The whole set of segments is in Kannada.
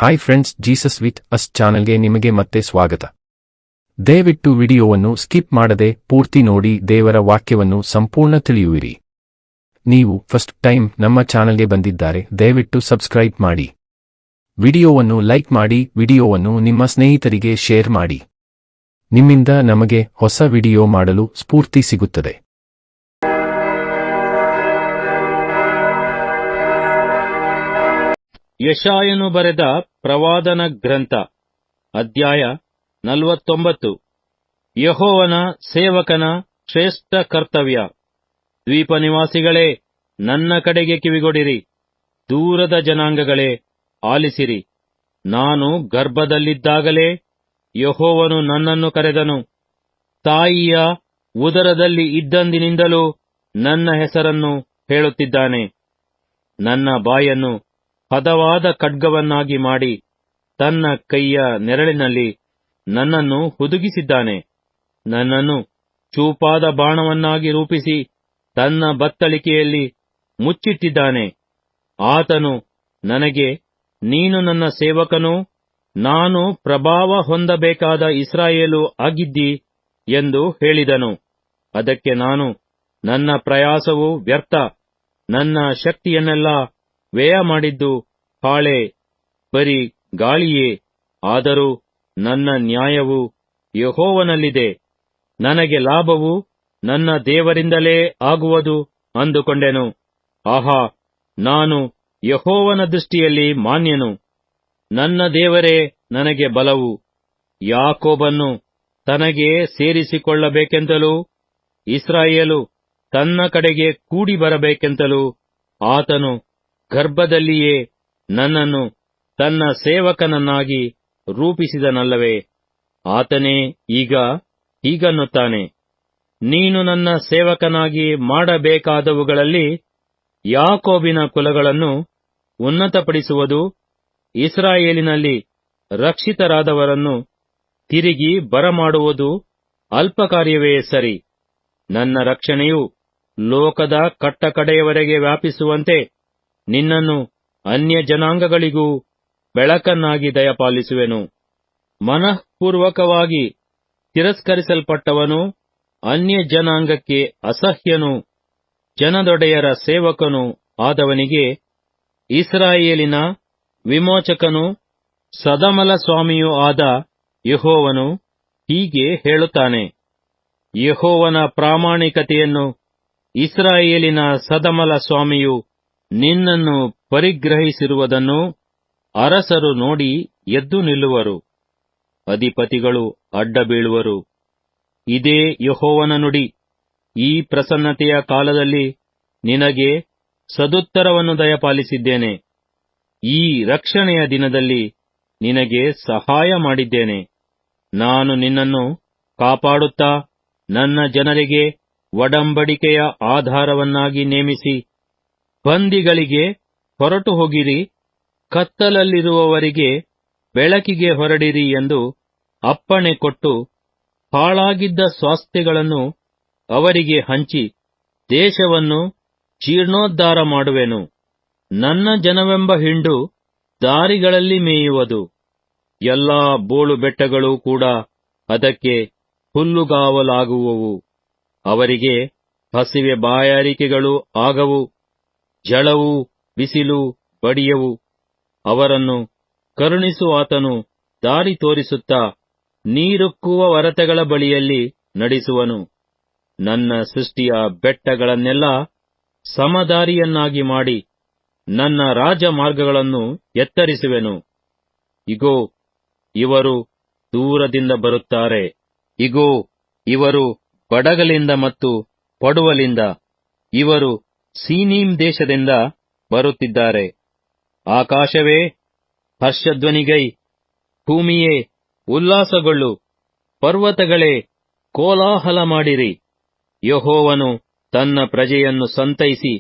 Hi friends, Jesus with us ಚಾನೆಲ್ಗೆ ನಿಮಗೆ ಮತ್ತೆ ಸ್ವಾಗತ. ದಯವಿಟ್ಟು ವಿಡಿಯೋವನ್ನು ಸ್ಕಿಪ್ ಮಾಡದೆ ಪೂರ್ತಿ ನೋಡಿ ದೇವರ ವಾಕ್ಯವನ್ನು ಸಂಪೂರ್ಣ ತಿಳಿಯುವಿರಿ. ನೀವು ಫಸ್ಟ್ ಟೈಮ್ ನಮ್ಮ ಚಾನೆಲ್ಗೆ ಬಂದಿದ್ದಾರೆ, ದಯವಿಟ್ಟು ಸಬ್ಸ್ಕ್ರೈಬ್ ಮಾಡಿ. ವಿಡಿಯೋವನ್ನು ಲೈಕ್ ಮಾಡಿ, ವಿಡಿಯೋವನ್ನು ನಿಮ್ಮ ಸ್ನೇಹಿತರಿಗೆ ಶೇರ್ ಮಾಡಿ. ನಿಮ್ಮಿಂದ ನಮಗೆ ಹೊಸ ವಿಡಿಯೋ ಮಾಡಲು ಸ್ಫೂರ್ತಿ ಸಿಗುತ್ತದೆ. ಯೆಶಾಯನು ಬರೆದ ಪ್ರವಾದನ ಗ್ರಂಥ, ಅಧ್ಯಾಯ 49. ಯೆಹೋವನ ಸೇವಕನ ಶ್ರೇಷ್ಠ ಕರ್ತವ್ಯ. ದ್ವೀಪ ನಿವಾಸಿಗಳೇ, ನನ್ನ ಕಡೆಗೆ ಕಿವಿಗೊಡಿರಿ. ದೂರದ ಜನಾಂಗಗಳೇ, ಆಲಿಸಿರಿ. ನಾನು ಗರ್ಭದಲ್ಲಿದ್ದಾಗಲೇ ಯೆಹೋವನು ನನ್ನನ್ನು ಕರೆದನು. ತಾಯಿಯ ಉದರದಲ್ಲಿ ಇದ್ದಂದಿನಿಂದಲೂ ನನ್ನ ಹೆಸರನ್ನು ಹೇಳುತ್ತಿದ್ದಾನೆ. ನನ್ನ ಬಾಯನ್ನು ಹದವಾದ ಖಡ್ಗವನ್ನಾಗಿ ಮಾಡಿ ತನ್ನ ಕೈಯ ನೆರಳಿನಲ್ಲಿ ನನ್ನನ್ನು ಹುದುಗಿಸಿದ್ದಾನೆ. ನನ್ನನ್ನು ಚೂಪಾದ ಬಾಣವನ್ನಾಗಿ ರೂಪಿಸಿ ತನ್ನ ಬತ್ತಳಿಕೆಯಲ್ಲಿ ಮುಚ್ಚಿಟ್ಟಿದ್ದಾನೆ. ಆತನು ನನಗೆ, ನೀನು ನನ್ನ ಸೇವಕನೂ ನಾನು ಪ್ರಭಾವ ಹೊಂದಬೇಕಾದ ಇಸ್ರಾಯೇಲು ಆಗಿದ್ದಿ ಎಂದು ಹೇಳಿದನು. ಅದಕ್ಕೆ ನಾನು, ನನ್ನ ಪ್ರಯಾಸವು ವ್ಯರ್ಥ, ನನ್ನ ಶಕ್ತಿಯನ್ನೆಲ್ಲ ವ್ಯಯ ಮಾಡಿದ್ದು ಹಾಳೆ, ಬರೀ ಗಾಳಿಯೇ. ಆದರೂ ನನ್ನ ನ್ಯಾಯವು ಯೆಹೋವನಲ್ಲಿದೆ, ನನಗೆ ಲಾಭವು ನನ್ನ ದೇವರಿಂದಲೇ ಆಗುವುದು ಅಂದುಕೊಂಡೆನು. ಆಹಾ, ನಾನು ಯೆಹೋವನ ದೃಷ್ಟಿಯಲ್ಲಿ ಮಾನ್ಯನು. ನನ್ನ ದೇವರೇ ನನಗೆ ಬಲವು. ಯಾಕೋಬನ್ನು ತನಗೆ ಸೇರಿಸಿಕೊಳ್ಳಬೇಕೆಂತಲೂ ಇಸ್ರಾಯೇಲು ತನ್ನ ಕಡೆಗೆ ಕೂಡಿ ಬರಬೇಕೆಂತಲೂ ಆತನು ಗರ್ಭದಲ್ಲಿಯೇ ನನ್ನನ್ನು ತನ್ನ ಸೇವಕನನ್ನಾಗಿ ರೂಪಿಸಿದನಲ್ಲವೇ? ಆತನೇ ಈಗ ಹೀಗನ್ನುತ್ತಾನೆ, ನೀನು ನನ್ನ ಸೇವಕನಾಗಿ ಮಾಡಬೇಕಾದವುಗಳಲ್ಲಿ ಯಾಕೋಬಿನ ಕುಲಗಳನ್ನು ಉನ್ನತಪಡಿಸುವುದು, ಇಸ್ರಾಯೇಲಿನಲ್ಲಿ ರಕ್ಷಿತರಾದವರನ್ನು ತಿರುಗಿ ಬರಮಾಡುವುದು ಅಲ್ಪಕಾರ್ಯವೇ ಸರಿ. ನನ್ನ ರಕ್ಷಣೆಯು ಲೋಕದ ಕಟ್ಟಕಡೆಯವರೆಗೆ ವ್ಯಾಪಿಸುವಂತೆ ನಿನ್ನನ್ನು ಅನ್ಯ ಜನಾಂಗಗಳಿಗೂ ಬೆಳಕನ್ನಾಗಿ ದಯಪಾಲಿಸುವೆನು. ಮನಃಪೂರ್ವಕವಾಗಿ ತಿರಸ್ಕರಿಸಲ್ಪಟ್ಟವನು, ಅನ್ಯ ಜನಾಂಗಕ್ಕೆ ಅಸಹ್ಯನು, ಜನದೊಡೆಯರ ಸೇವಕನು ಆದವನಿಗೆ ಇಸ್ರಾಯೇಲಿನ ವಿಮೋಚಕನು, ಸದಮಲ ಸ್ವಾಮಿಯೂ ಆದ ಯೆಹೋವನು ಹೀಗೆ ಹೇಳುತ್ತಾನೆ. ಯೆಹೋವನ ಪ್ರಾಮಾಣಿಕತೆಯನ್ನು ಇಸ್ರಾಯೇಲಿನ ಸದಮಲ ಸ್ವಾಮಿಯು ನಿನ್ನನ್ನು ಪರಿಗ್ರಹಿಸಿರುವುದನ್ನು ಅರಸರು ನೋಡಿ ಎದ್ದು ನಿಲ್ಲುವರು, ಅಧಿಪತಿಗಳು ಅಡ್ಡ ಬೀಳುವರು. ಇದೇ ಯೆಹೋವನ ನುಡಿ. ಈ ಪ್ರಸನ್ನತೆಯ ಕಾಲದಲ್ಲಿ ನಿನಗೆ ಸದುತ್ತರವನ್ನು ದಯಪಾಲಿಸಿದ್ದೇನೆ. ಈ ರಕ್ಷಣೆಯ ದಿನದಲ್ಲಿ ನಿನಗೆ ಸಹಾಯ ಮಾಡಿದ್ದೇನೆ. ನಾನು ನಿನ್ನನ್ನು ಕಾಪಾಡುತ್ತಾ ನನ್ನ ಜನರಿಗೆ ಒಡಂಬಡಿಕೆಯ ಆಧಾರವನ್ನಾಗಿ ನೇಮಿಸಿ, ಬಂದಿಗಳಿಗೆ ಹೊರಟು ಹೋಗಿರಿ, ಕತ್ತಲಲ್ಲಿರುವವರಿಗೆ ಬೆಳಕಿಗೆ ಹೊರಡಿರಿ ಎಂದು ಅಪ್ಪಣೆ ಕೊಟ್ಟು, ಹಾಳಾಗಿದ್ದ ಸ್ವಾಸ್ಥ್ಯಗಳನ್ನು ಅವರಿಗೆ ಹಂಚಿ ದೇಶವನ್ನು ಜೀರ್ಣೋದ್ಧಾರ ಮಾಡುವೆನು. ನನ್ನ ಜನವೆಂಬ ಹಿಂಡು ದಾರಿಗಳಲ್ಲಿ ಮೇಯುವುದು, ಎಲ್ಲಾ ಬೋಳು ಬೆಟ್ಟಗಳೂ ಕೂಡ ಅದಕ್ಕೆ ಹುಲ್ಲುಗಾವಲಾಗುವವು. ಅವರಿಗೆ ಹಸಿವೆ ಬಾಯಾರಿಕೆಗಳು ಆಗವು, ಝಳವೂ ಬಿಸಿಲು ಬಡಿಯವು. ಅವರನ್ನು ಕರುಣಿಸುವಾತನು ದಾರಿ ತೋರಿಸುತ್ತಾ ನೀರುಕ್ಕುವ ಒರತೆಗಳ ಬಳಿಯಲ್ಲಿ ನಡೆಸುವನು. ನನ್ನ ಸೃಷ್ಟಿಯ ಬೆಟ್ಟಗಳನ್ನೆಲ್ಲ ಸಮದಾರಿಯನ್ನಾಗಿ ಮಾಡಿ ನನ್ನ ರಾಜಮಾರ್ಗಗಳನ್ನು ಎತ್ತರಿಸುವೆನು. ಇಗೋ, ಇವರು ದೂರದಿಂದ ಬರುತ್ತಾರೆ. ಇಗೋ, ಇವರು ಬಡಗಲಿಂದ ಮತ್ತು ಪಡುವಲಿಂದ. ಇವರು ಸೀನೀಮ್ ದೇಶದಿಂದ ಬರುತ್ತಿದ್ದಾರೆ. ಆಕಾಶವೇ ಹರ್ಷಧ್ವನಿಗೈ, ಭೂಮಿಯೇ ಉಲ್ಲಾಸಗೊಳ್ಳು, ಪರ್ವತಗಳೇ ಕೋಲಾಹಲ ಮಾಡಿರಿ. ಯೆಹೋವನು ತನ್ನ ಪ್ರಜೆಯನ್ನು ಸಂತೈಸಿ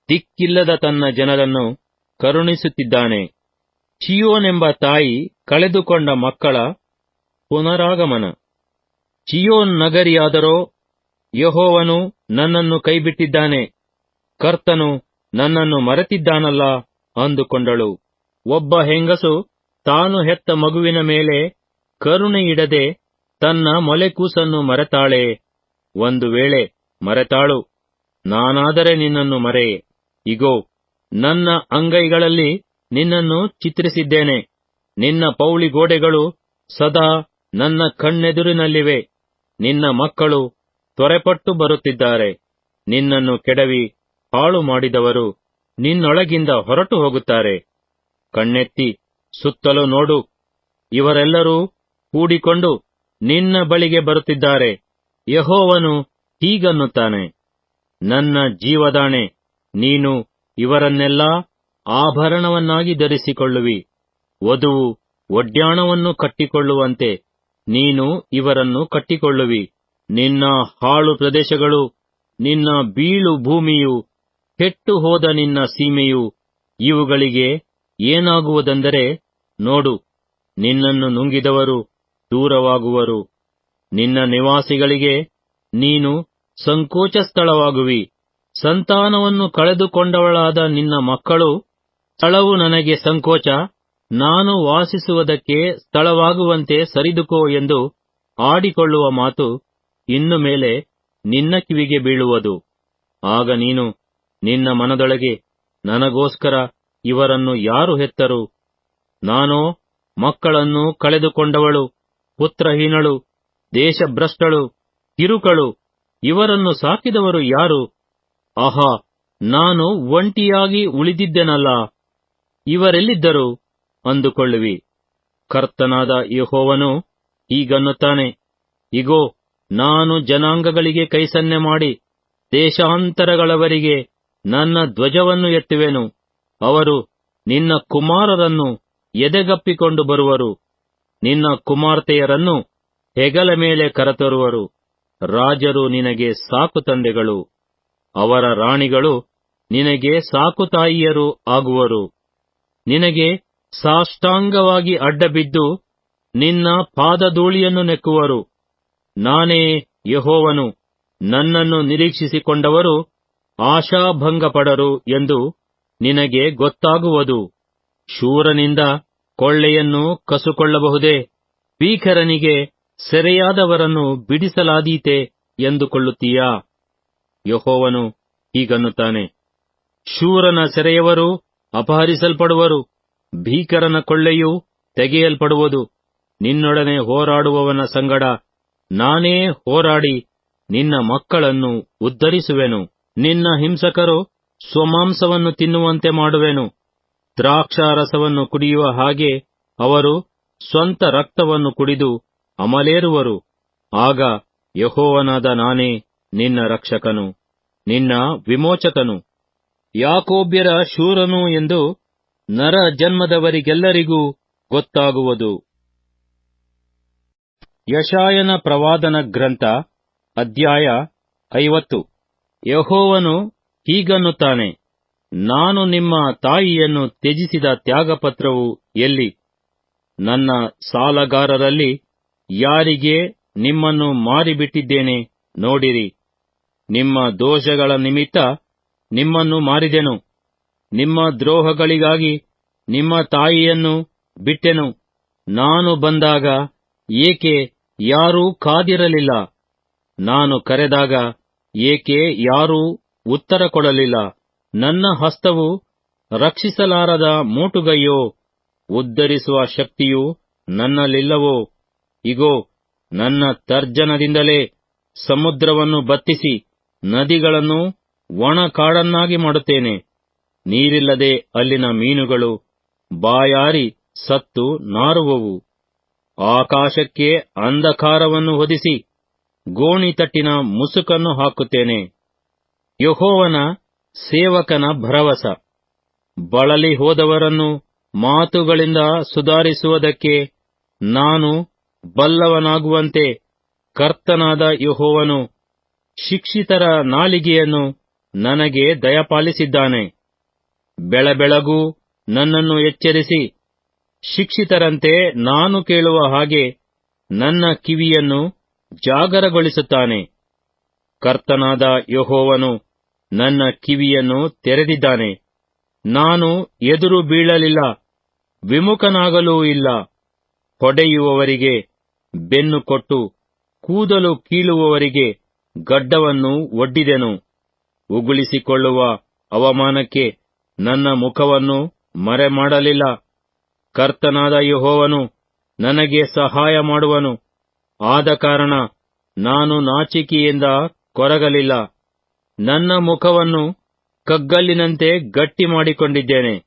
ದಿಕ್ಕಿಲ್ಲದ ತನ್ನ ಜನರನ್ನು ಕರುಣಿಸುತ್ತಿದ್ದಾನೆ. ಚೀಯೋನೆಂಬ ತಾಯಿ ಕಳೆದುಕೊಂಡ ಮಕ್ಕಳ ಪುನರಾಗಮನ. ಚೀಯೋನ್ ನಗರಿಯಾದರೋ, ಯೆಹೋವನು ನನ್ನನ್ನು ಕೈಬಿಟ್ಟಿದ್ದಾನೆ, ಕರ್ತನು ನನ್ನನ್ನು ಮರೆತಿದ್ದಾನಲ್ಲ ಅಂದುಕೊಂಡಳು. ಒಬ್ಬ ಹೆಂಗಸು ತಾನು ಹೆತ್ತ ಮಗುವಿನ ಮೇಲೆ ಕರುಣೆಯಿಡದೆ ತನ್ನ ಮೊಲೆಕೂಸನ್ನು ಮರೆತಾಳೆ. ಒಂದು ವೇಳೆ ಮರೆತಾಳು, ನಾನಾದರೆ ನಿನ್ನನ್ನು ಮರೆಯೆ. ಇಗೋ, ನನ್ನ ಅಂಗೈಗಳಲ್ಲಿ ನಿನ್ನನ್ನು ಚಿತ್ರಿಸಿದ್ದೇನೆ. ನಿನ್ನ ಪೌಳಿಗೋಡೆಗಳು ಸದಾ ನನ್ನ ಕಣ್ಣೆದುರಿನಲ್ಲಿವೆ. ನಿನ್ನ ಮಕ್ಕಳು ತ್ವರೆಪಟ್ಟು ಬರುತ್ತಿದ್ದಾರೆ. ನಿನ್ನನ್ನು ಕೆಡವಿ ಹಾಳು ಮಾಡಿದವರು ನಿನ್ನೊಳಗಿಂದ ಹೊರಟು ಹೋಗುತ್ತಾರೆ. ಕಣ್ಣೆತ್ತಿ ಸುತ್ತಲೂ ನೋಡು, ಇವರೆಲ್ಲರೂ ಕೂಡಿಕೊಂಡು ನಿನ್ನ ಬಳಿಗೆ ಬರುತ್ತಿದ್ದಾರೆ. ಯೆಹೋವನು ಹೀಗನ್ನುತ್ತಾನೆ, ನನ್ನ ಜೀವದಾಣೆ, ನೀನು ಇವರನ್ನೆಲ್ಲಾ ಆಭರಣವನ್ನಾಗಿ ಧರಿಸಿಕೊಳ್ಳುವಿ. ವಧುವು ಒಡ್ಯಾಣವನ್ನು ಕಟ್ಟಿಕೊಳ್ಳುವಂತೆ ನೀನು ಇವರನ್ನು ಕಟ್ಟಿಕೊಳ್ಳುವಿ. ನಿನ್ನ ಹಾಳು ಪ್ರದೇಶಗಳು, ನಿನ್ನ ಬೀಳು ಭೂಮಿಯು, ಕೆಟ್ಟು ಹೋದ ನಿನ್ನ ಸೀಮೆಯು, ಇವುಗಳಿಗೆ ಏನಾಗುವುದೆಂದರೆ, ನೋಡು, ನಿನ್ನನ್ನು ನುಂಗಿದವರು ದೂರವಾಗುವರು. ನಿನ್ನ ನಿವಾಸಿಗಳಿಗೆ ನೀನು ಸಂಕೋಚ ಸ್ಥಳವಾಗುವಿ. ಸಂತಾನವನ್ನು ಕಳೆದುಕೊಂಡವಳಾದ ನಿನ್ನ ಮಕ್ಕಳು, ಸ್ಥಳವು ನನಗೆ ಸಂಕೋಚ, ನಾನು ವಾಸಿಸುವುದಕ್ಕೆ ಸ್ಥಳವಾಗುವಂತೆ ಸರಿದುಕೋ ಎಂದು ಆಡಿಕೊಳ್ಳುವ ಮಾತು ಇನ್ನು ಮೇಲೆ ನಿನ್ನ ಕಿವಿಗೆ ಬೀಳುವುದು. ಆಗ ನೀನು ನಿನ್ನ ಮನದೊಳಗೆ, ನನಗೋಸ್ಕರ ಇವರನ್ನು ಯಾರು ಹೆತ್ತರು? ನಾನೋ ಮಕ್ಕಳನ್ನು ಕಳೆದುಕೊಂಡವಳು, ಪುತ್ರಹೀನಳು, ದೇಶಭ್ರಷ್ಟಳು, ಕಿರುಕಳು. ಇವರನ್ನು ಸಾಕಿದವರು ಯಾರು? ಆಹಾ, ನಾನು ಒಂಟಿಯಾಗಿ ಉಳಿದಿದ್ದೆನಲ್ಲ, ಇವರೆಲ್ಲಿದ್ದರು ಅಂದುಕೊಳ್ಳುವಿ. ಕರ್ತನಾದ ಯೆಹೋವನು ಹೀಗನ್ನುತ್ತಾನೆ, ಇಗೋ, ನಾನು ಜನಾಂಗಗಳಿಗೆ ಕೈಸನ್ನೆ ಮಾಡಿ ದೇಶಾಂತರಗಳವರಿಗೆ ನನ್ನ ಧ್ವಜವನ್ನು ಎತ್ತುವೆನು. ಅವರು ನಿನ್ನ ಕುಮಾರರನ್ನು ಎದೆಗಪ್ಪಿಕೊಂಡು ಬರುವರು, ನಿನ್ನ ಕುಮಾರ್ತೆಯರನ್ನು ಹೆಗಲ ಮೇಲೆ ಕರೆತರುವರು. ರಾಜರು ನಿನಗೆ ಸಾಕು ತಂದೆಗಳು, ಅವರ ರಾಣಿಗಳು ನಿನಗೆ ಸಾಕು ತಾಯಿಯರು ಆಗುವರು. ನಿನಗೆ ಸಾಷ್ಟಾಂಗವಾಗಿ ಅಡ್ಡಬಿದ್ದು ನಿನ್ನ ಪಾದಧೂಳಿಯನ್ನು ನೆಕ್ಕುವರು. ನಾನೇ ಯೆಹೋವನು, ನನ್ನನ್ನು ನಿರೀಕ್ಷಿಸಿಕೊಂಡವರು ಆಶಾಭಂಗಪಡರು ಎಂದು ನಿನಗೆ ಗೊತ್ತಾಗುವುದು. ಶೂರನಿಂದ ಕೊಳ್ಳೆಯನ್ನು ಕಸುಕೊಳ್ಳಬಹುದೇ? ಭೀಕರನಿಗೆ ಸೆರೆಯಾದವರನ್ನು ಬಿಡಿಸಲಾದೀತೆ ಎಂದುಕೊಳ್ಳುತ್ತೀಯಾ? ಯೆಹೋವನು ಹೀಗನ್ನುತ್ತಾನೆ, ಶೂರನ ಸೆರೆಯವರು ಅಪಹರಿಸಲ್ಪಡುವರು, ಭೀಕರನ ಕೊಳ್ಳೆಯೂ ತೆಗೆಯಲ್ಪಡುವುದು. ನಿನ್ನೊಡನೆ ಹೋರಾಡುವವನ ಸಂಗಡ ನಾನೇ ಹೋರಾಡಿ ನಿನ್ನ ಮಕ್ಕಳನ್ನು ಉದ್ಧರಿಸುವೆನು. ನಿನ್ನ ಹಿಂಸಕರು ಸ್ವಮಾಂಸವನ್ನು ತಿನ್ನುವಂತೆ ಮಾಡುವೆನು. ದ್ರಾಕ್ಷಾರಸವನ್ನು ಕುಡಿಯುವ ಹಾಗೆ ಅವರು ಸ್ವಂತ ರಕ್ತವನ್ನು ಕುಡಿದು ಅಮಲೇರುವರು. ಆಗ ಯೆಹೋವನಾದ ನಾನೇ ನಿನ್ನ ರಕ್ಷಕನು, ನಿನ್ನ ವಿಮೋಚಕನು, ಯಾಕೋಬ್ಯರ ಶೂರನು ಎಂದು ನರ ಜನ್ಮದವರಿಗೆಲ್ಲರಿಗೂ ಗೊತ್ತಾಗುವುದು. ಯೆಶಾಯನ ಪ್ರವಾದನ ಗ್ರಂಥ, ಅಧ್ಯಾಯ 50. ಯೆಹೋವನು ಹೀಗನ್ನುತ್ತಾನೆ, ನಾನು ನಿಮ್ಮ ತಾಯಿಯನ್ನು ತ್ಯಜಿಸಿದ ತ್ಯಾಗಪತ್ರವು ಎಲ್ಲಿ? ನನ್ನ ಸಾಲಗಾರರಲ್ಲಿ ಯಾರಿಗೆ ನಿಮ್ಮನ್ನು ಮಾರಿಬಿಟ್ಟಿದ್ದೇನೆ ನೋಡಿರಿ. ನಿಮ್ಮ ದೋಷಗಳ ನಿಮಿತ್ತ ನಿಮ್ಮನ್ನು ಮಾರಿದೆನು, ನಿಮ್ಮ ದ್ರೋಹಗಳಿಗಾಗಿ ನಿಮ್ಮ ತಾಯಿಯನ್ನು ಬಿಟ್ಟೆನು. ನಾನು ಬಂದಾಗ ಏಕೆ ಯಾರೂ ಕಾದಿರಲಿಲ್ಲ? ನಾನು ಕರೆದಾಗ ಏಕೆ ಯಾರೂ ಉತ್ತರ ಕೊಡಲಿಲ್ಲ? ನನ್ನ ಹಸ್ತವು ರಕ್ಷಿಸಲಾರದ ಮೋಟುಗೈಯೋ? ಉದ್ಧರಿಸುವ ಶಕ್ತಿಯು ನನ್ನಲ್ಲಿಲ್ಲವೋ? ಇಗೋ, ನನ್ನ ತರ್ಜನದಿಂದಲೇ ಸಮುದ್ರವನ್ನು ಬತ್ತಿಸಿ ನದಿಗಳನ್ನು ಒಣ ಕಾಡನ್ನಾಗಿ ಮಾಡುತ್ತೇನೆ. ನೀರಿಲ್ಲದೆ ಅಲ್ಲಿನ ಮೀನುಗಳು ಬಾಯಾರಿ ಸತ್ತು ನಾರುವವು. ಆಕಾಶಕ್ಕೆ ಅಂಧಕಾರವನ್ನು ಹೊದಿಸಿ ಗೋಣಿತಟ್ಟಿನ ಮುಸುಕನ್ನು ಹಾಕುತ್ತೇನೆ. ಯೆಹೋವನ ಸೇವಕನ ಭರವಸ. ಬಳಲಿ ಹೋದವರನ್ನು ಮಾತುಗಳಿಂದ ಸುಧಾರಿಸುವುದಕ್ಕೆ ನಾನು ಬಲ್ಲವನಾಗುವಂತೆ ಕರ್ತನಾದ ಯೆಹೋವನು ಶಿಕ್ಷಿತರ ನಾಲಿಗೆಯನ್ನು ನನಗೆ ದಯಪಾಲಿಸಿದ್ದಾನೆ. ಬೆಳಬೆಳಗೂ ನನ್ನನ್ನು ಎಚ್ಚರಿಸಿ, ಶಿಕ್ಷಿತರಂತೆ ನಾನು ಕೇಳುವ ಹಾಗೆ ನನ್ನ ಕಿವಿಯನ್ನು ಜಾಗರಗೊಳಿಸುತ್ತಾನೆ. ಕರ್ತನಾದ ಯೆಹೋವನು ನನ್ನ ಕಿವಿಯನ್ನು ತೆರೆದಿದ್ದಾನೆ. ನಾನು ಎದುರು ಬೀಳಲಿಲ್ಲ, ವಿಮುಖನಾಗಲೂ ಇಲ್ಲ. ಹೊಡೆಯುವವರಿಗೆ ಬೆನ್ನು ಕೊಟ್ಟು ಕೂದಲು ಕೀಳುವವರಿಗೆ ಗಡ್ಡವನ್ನು ಒಡ್ಡಿದೆನು. ಉಗುಳಿಸಿಕೊಳ್ಳುವ ಅವಮಾನಕ್ಕೆ ನನ್ನ ಮುಖವನ್ನು ಮರೆಮಾಡಲಿಲ್ಲ. ಕರ್ತನಾದ ಯೆಹೋವನು ನನಗೆ ಸಹಾಯ ಮಾಡುವನು. ಆದ ಕಾರಣ ನಾನು ನಾಚಿಕೆಯಿಂದ ಕೊರಗಲಿಲ್ಲ. ನನ್ನ ಮುಖವನ್ನು ಕಗ್ಗಲ್ಲಿನಂತೆ ಗಟ್ಟಿ ಮಾಡಿಕೊಂಡಿದ್ದೇನೆ.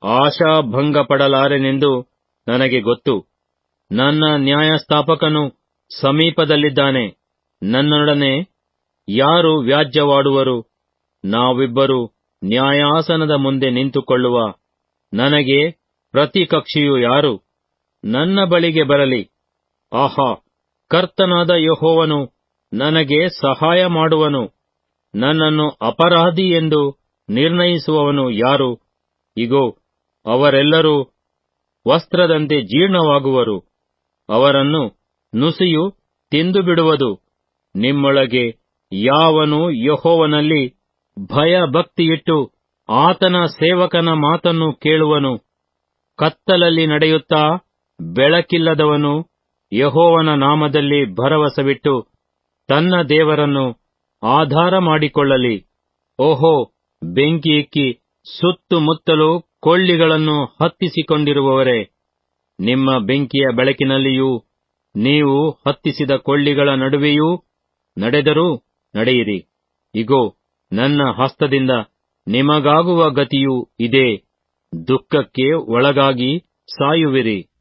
ಆಶಾಭಂಗಪಡಲಾರೆನೆಂದು ನನಗೆ ಗೊತ್ತು. ನನ್ನ ನ್ಯಾಯಸ್ಥಾಪಕನು ಸಮೀಪದಲ್ಲಿದ್ದಾನೆ. ನನ್ನೊಡನೆ ಯಾರು ವ್ಯಾಜ್ಯವಾಡುವರು? ನಾವಿಬ್ಬರು ನ್ಯಾಯಾಸನದ ಮುಂದೆ ನಿಂತುಕೊಳ್ಳುವ. ನನಗೆ ಪ್ರತಿಕಕ್ಷಿಯು ಯಾರು? ನನ್ನ ಬಳಿಗೆ ಬರಲಿ. ಆಹಾ, ಕರ್ತನಾದ ಯೆಹೋವನು ನನಗೆ ಸಹಾಯ ಮಾಡುವನು. ನನ್ನನ್ನು ಅಪರಾಧಿ ಎಂದು ನಿರ್ಣಯಿಸುವವನು ಯಾರು? ಇಗೋ, ಅವರೆಲ್ಲರೂ ವಸ್ತ್ರದಂತೆ ಜೀರ್ಣವಾಗುವರು. ಅವರನ್ನು ನುಸಿಯು ತಿಂದುಬಿಡುವುದು. ನಿಮ್ಮೊಳಗೆ ಯಾವನು ಯೆಹೋವನಲ್ಲಿ ಭಯಭಕ್ತಿಯಿಟ್ಟು ಆತನ ಸೇವಕನ ಮಾತನ್ನು ಕೇಳುವನು? ಕತ್ತಲಲ್ಲಿ ನಡೆಯುತ್ತಾ ಬೆಳಕಿಲ್ಲದವನು ಯೆಹೋವನ ನಾಮದಲ್ಲಿ ಭರವಸವಿಟ್ಟು ತನ್ನ ದೇವರನ್ನು ಆಧಾರ ಮಾಡಿಕೊಳ್ಳಲಿ. ಓಹೋ, ಬೆಂಕಿ ಇಕ್ಕಿ ಸುತ್ತುಮುತ್ತಲೂ ಕೊಳ್ಳಿಗಳನ್ನು ಹತ್ತಿಸಿಕೊಂಡಿರುವವರೇ, ನಿಮ್ಮ ಬೆಂಕಿಯ ಬೆಳಕಿನಲ್ಲಿಯೂ ನೀವು ಹತ್ತಿಸಿದ ಕೊಳ್ಳಿಗಳ ನಡುವೆಯೂ ನಡೆದರೂ ನಡೆಯಿರಿ. ಇಗೋ, ನನ್ನ ಹಸ್ತದಿಂದ ನಿಮಗಾಗುವ ಗತಿಯು ಇದೇ. ದುಃಖಕ್ಕೆ ಒಳಗಾಗಿ ಸಾಯುವಿರಿ.